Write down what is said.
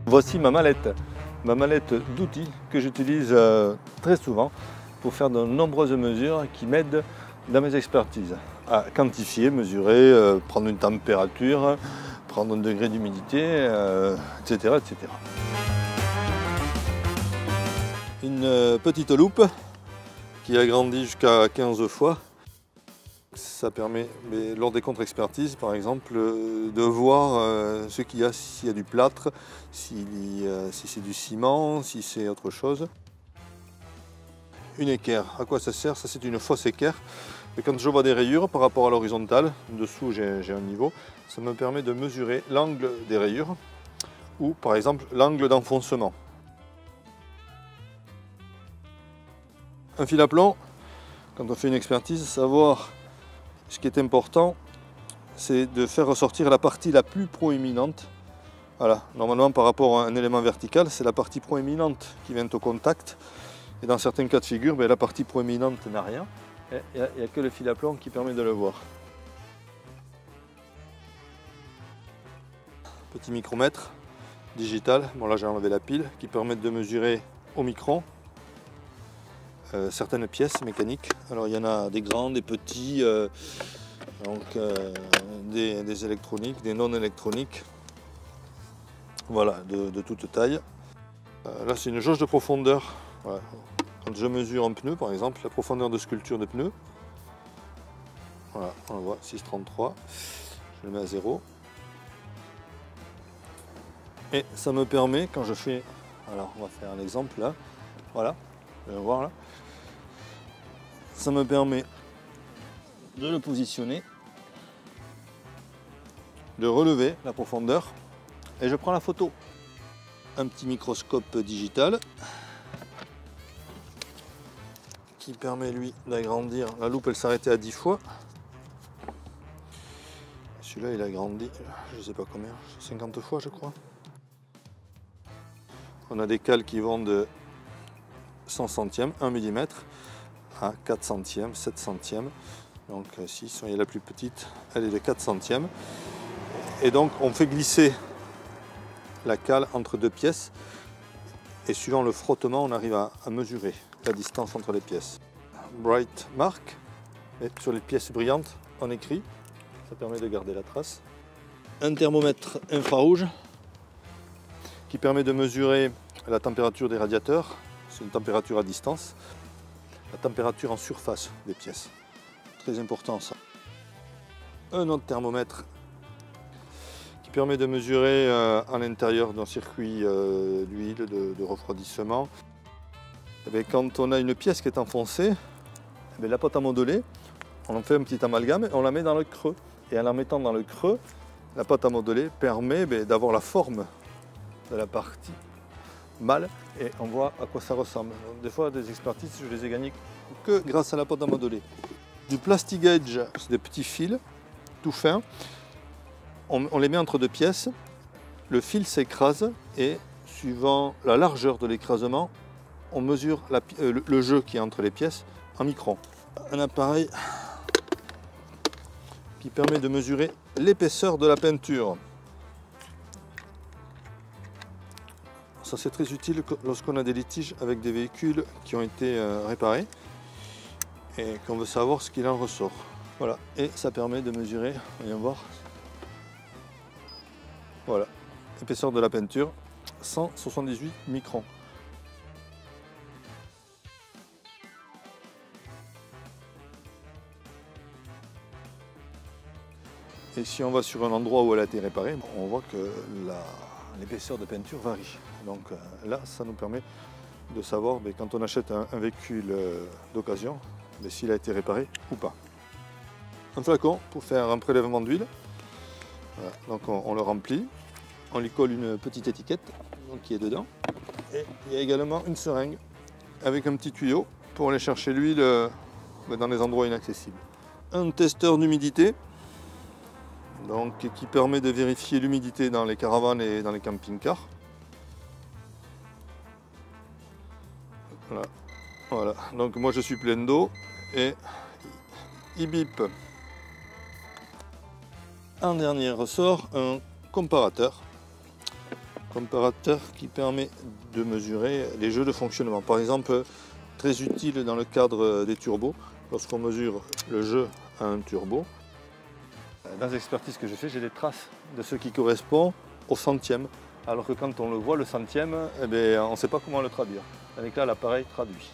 Voici ma mallette d'outils que j'utilise très souvent pour faire de nombreuses mesures qui m'aident dans mes expertises. À quantifier, mesurer, prendre une température, prendre un degré d'humidité, etc., etc. Une petite loupe qui a grandi jusqu'à 15 fois. Ça permet, lors des contre-expertises par exemple, de voir ce qu'il y a, s'il y a du plâtre, si c'est du ciment, si c'est autre chose. Une équerre, à quoi ça sert? Ça, c'est une fausse équerre. Et quand je vois des rayures par rapport à l'horizontale, dessous j'ai un niveau, ça me permet de mesurer l'angle des rayures ou par exemple l'angle d'enfoncement. Un fil à plomb, quand on fait une expertise, savoir ce qui est important, c'est de faire ressortir la partie la plus proéminente. Voilà, normalement par rapport à un élément vertical, c'est la partie proéminente qui vient au contact. Et dans certains cas de figure, la partie proéminente n'a rien. Il n'y a que le fil à plomb qui permet de le voir. Petit micromètre digital, bon là j'ai enlevé la pile, qui permet de mesurer au micron certaines pièces mécaniques. Alors il y en a des grands, des petits, des électroniques, des non électroniques, voilà, de toute taille. Là c'est une jauge de profondeur. Voilà. Quand je mesure un pneu par exemple, la profondeur de sculpture de pneu, voilà, on le voit, 6,33, je le mets à 0. Et ça me permet, quand je fais, alors on va faire un exemple là, voilà, vous allez voir là, ça me permet de le positionner, de relever la profondeur et je prends la photo. Un petit microscope digital qui permet lui d'agrandir. La loupe elle s'arrêtait à 10 fois. Celui-là il a grandi, je ne sais pas combien, 50 fois je crois. On a des cales qui vont de 100 centièmes, 1 mm à 4 centièmes, 7 centièmes. Donc si il y a la plus petite, elle est de 4 centièmes. Et donc on fait glisser la cale entre deux pièces et suivant le frottement on arrive à mesurer la distance entre les pièces. Bright mark, et sur les pièces brillantes on écrit, ça permet de garder la trace. Un thermomètre infrarouge qui permet de mesurer la température des radiateurs, c'est une température à distance, la température en surface des pièces, très important ça. Un autre thermomètre qui permet de mesurer à l'intérieur d'un circuit d'huile, de refroidissement. Et quand on a une pièce qui est enfoncée, la pâte à modeler, on en fait un petit amalgame et on la met dans le creux. Et en la mettant dans le creux, la pâte à modeler permet d'avoir la forme de la partie mâle et on voit à quoi ça ressemble. Donc, des fois, des expertises, je les ai gagnées que grâce à la pâte à modeler. Du plastic edge, c'est des petits fils tout fins. On les met entre deux pièces, le fil s'écrase et suivant la largeur de l'écrasement, on mesure le jeu qui est entre les pièces en microns. Un appareil qui permet de mesurer l'épaisseur de la peinture. Ça c'est très utile lorsqu'on a des litiges avec des véhicules qui ont été réparés et qu'on veut savoir ce qu'il en ressort. Voilà, et ça permet de mesurer, voyons voir. Voilà, épaisseur de la peinture, 178 microns. Et si on va sur un endroit où elle a été réparée, on voit que l'épaisseur de peinture varie. Donc là, ça nous permet de savoir quand on achète un véhicule d'occasion, s'il a été réparé ou pas. Un flacon pour faire un prélèvement d'huile. Voilà. Donc on le remplit, on lui colle une petite étiquette qui est dedans. Et il y a également une seringue avec un petit tuyau pour aller chercher l'huile dans les endroits inaccessibles. Un testeur d'humidité qui permet de vérifier l'humidité dans les caravanes et dans les camping-cars. Voilà, donc moi je suis plein d'eau et il bip. Un dernier ressort, un comparateur comparateur qui permet de mesurer les jeux de fonctionnement. Par exemple, très utile dans le cadre des turbos, lorsqu'on mesure le jeu à un turbo. Dans les expertises que j'ai fait, j'ai des traces de ce qui correspond au centième. Alors que quand on le voit, le centième, eh bien, on ne sait pas comment le traduire. Avec là, l'appareil traduit.